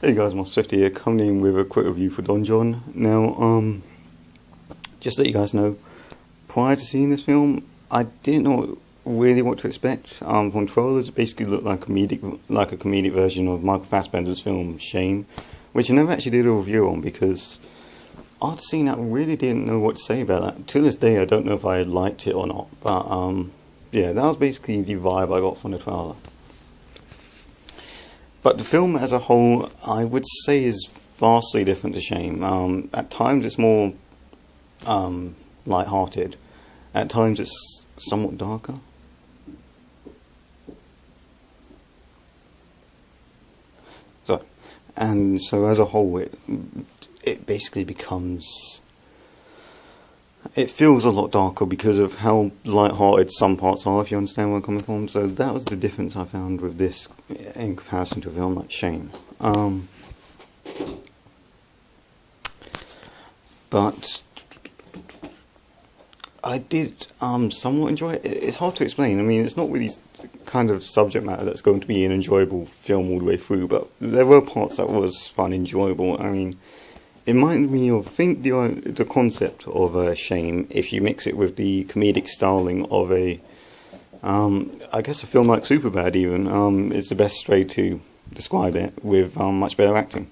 Hey guys, Swifty here, coming in with a quick review for Don John. Now, just to let you guys know, prior to seeing this film, I didn't know really what to expect. From trailers, it basically looked like a comedic version of Michael Fassbender's film Shame, which I never actually did a review on because after seeing that, I really didn't know what to say about that. To this day, I don't know if I liked it or not, but yeah, that was basically the vibe I got from the trailer. But the film as a whole, I would say, is vastly different to Shame. At times it's more light-hearted. At times it's somewhat darker. So as a whole, it basically becomes... It feels a lot darker because of how light-hearted some parts are, if you understand where I'm coming from. So that was the difference I found with this in comparison to a film like Shame. But I did somewhat enjoy it. It's hard to explain. I mean, it's not really kind of subject matter that's going to be an enjoyable film all the way through, but there were parts that was fun, enjoyable. I mean, it reminded me of, I think, the concept of Shame, if you mix it with the comedic styling of I guess a film like Superbad even, is the best way to describe it, with much better acting.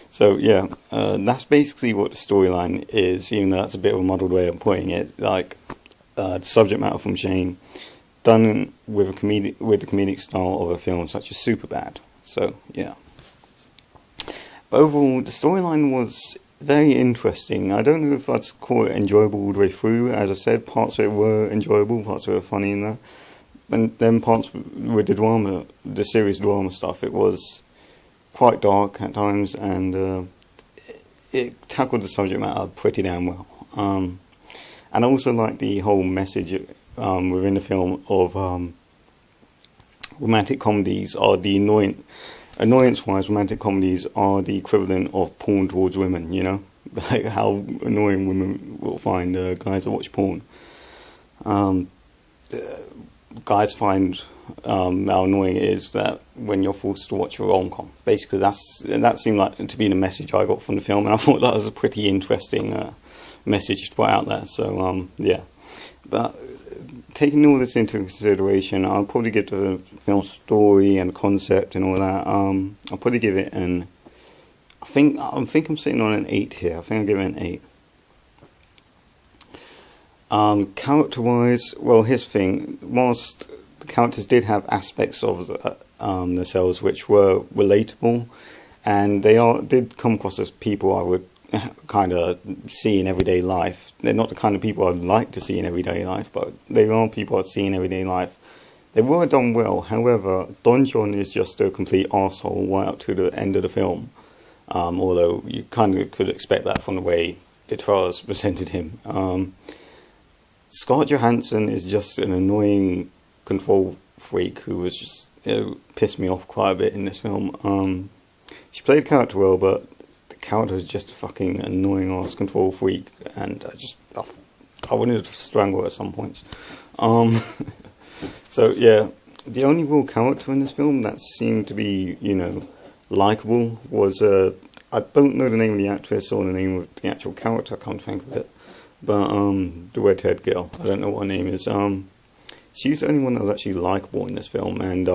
So yeah, that's basically what the storyline is, even though that's a bit of a muddled way of putting it. Like, the subject matter from Shame, done with the comedic style of a film such as Superbad. So yeah. Overall, the storyline was very interesting. I don't know if I'd call it enjoyable all the way through. As I said, parts of it were enjoyable, parts of it were funny in there. And then parts with the drama, the serious drama stuff, it was quite dark at times, and it tackled the subject matter pretty damn well. And I also like the whole message within the film of romantic comedies are the annoyance-wise, romantic comedies are the equivalent of porn towards women, you know? Like how annoying women will find guys that watch porn. Guys find how annoying it is that when you're forced to watch a rom-com. Basically, that seemed like to be the message I got from the film, and I thought that was a pretty interesting message to put out there. So, yeah. But taking all this into consideration, I'll probably give the film story and concept and all that. I'll probably give it an... I think I'm sitting on an 8 here. I think I'll give it an 8. Character-wise, well, here's the thing. Whilst the characters did have aspects of themselves which were relatable, and did come across as people I would kind of see in everyday life. They're not the kind of people I'd like to see in everyday life, but they are people I'd see in everyday life. They were done well. However, Don John is just a complete arsehole right up to the end of the film. Although you kind of could expect that from the way the trailers presented him. Scarlett Johansson is just an annoying control freak who was just, pissed me off quite a bit in this film. She played the character well, but the character is just a fucking annoying ass control freak, and I wanted to strangle her at some points. So yeah, the only real character in this film that seemed to be, likable was I don't know the name of the actress or the name of the actual character, I can't think of it, but the redhead girl, I don't know what her name is. She's the only one that was actually likable in this film, and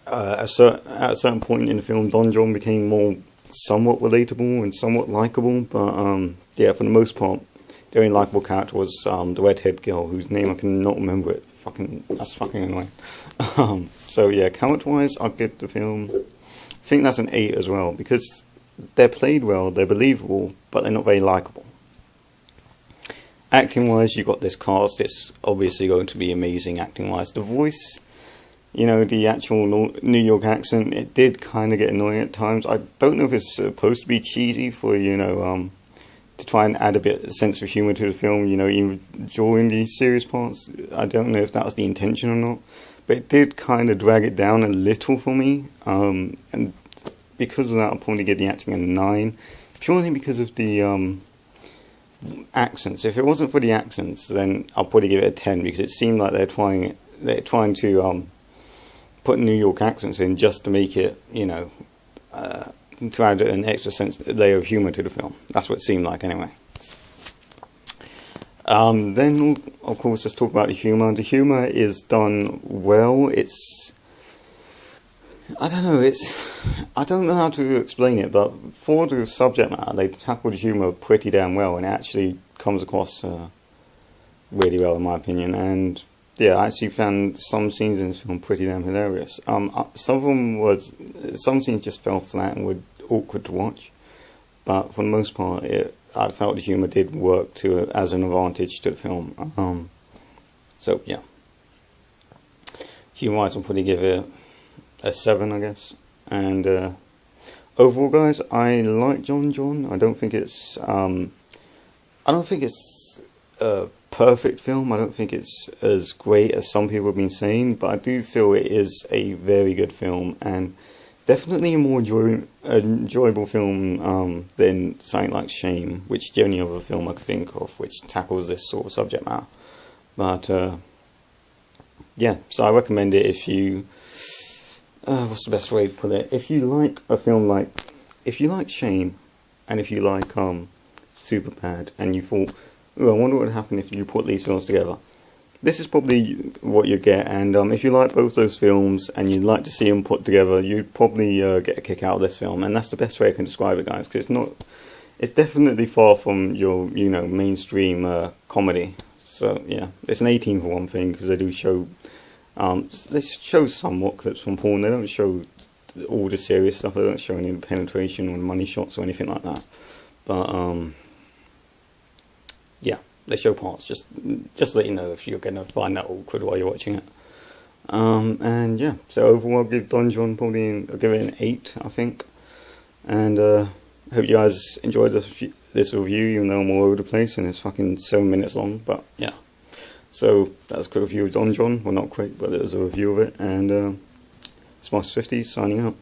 at a certain point in the film, Don John became more somewhat relatable and somewhat likable, but yeah, for the most part, the only likable character was the redhead girl, whose name I cannot remember. That's fucking annoying. So yeah, character-wise, I'll give the film, I think that's an 8 as well, because they're played well, they're believable, but they're not very likable. Acting-wise, you got this cast, it's obviously going to be amazing acting-wise. The voice, the actual New York accent, it did kind of get annoying at times. I don't know if it's supposed to be cheesy for, to try and add a bit of sense of humour to the film, even during these serious parts. I don't know if that was the intention or not, but it did kind of drag it down a little for me, and because of that, I'll probably give the acting a 9, purely because of the accents. If it wasn't for the accents, then I'll probably give it a 10, because it seemed like they're trying to putting New York accents in just to make it, you know, to add an extra layer of humour to the film. That's what it seemed like, anyway. Then, of course, let's talk about the humour. The humour is done well. It's, I don't know, I don't know how to explain it, but for the subject matter, they tackled the humour pretty damn well, and it actually comes across really well, in my opinion. And yeah, I actually found some scenes in this film pretty damn hilarious. Some scenes just fell flat and were awkward to watch, but for the most part, I felt the humour did work as an advantage to the film. So yeah, humour-wise, I'll probably give it a 7, I guess. And overall, guys, I like Don Jon. I don't think it's a perfect film. I don't think it's as great as some people have been saying, but I do feel it is a very good film, and definitely a more enjoyable film than something like Shame, which is the only other film I can think of which tackles this sort of subject matter. But yeah, so I recommend it if you, what's the best way to put it? If you like a film if you like Shame, and if you like Superbad, and you thought, ooh, I wonder what would happen if you put these films together, this is probably what you get. And if you like both those films and you'd like to see them put together, you'd probably get a kick out of this film. And that's the best way I can describe it, guys, because it's definitely far from your, you know, mainstream comedy. So yeah, it's an 18 for one thing, because they do show, they show somewhat clips from porn. They don't show all the serious stuff. They don't show any penetration or money shots or anything like that. But yeah, they show parts, just to let you know if you're going to find that awkward while you're watching it. And yeah, so overall I'll give Don Jon I'll give it an 8, I think. And I hope you guys enjoyed this review, even though I'm all over the place and it's fucking 7 minutes long. But yeah, so that's a quick review of Don Jon. Well, not quick, but it was a review of it. And it's Master50 signing out.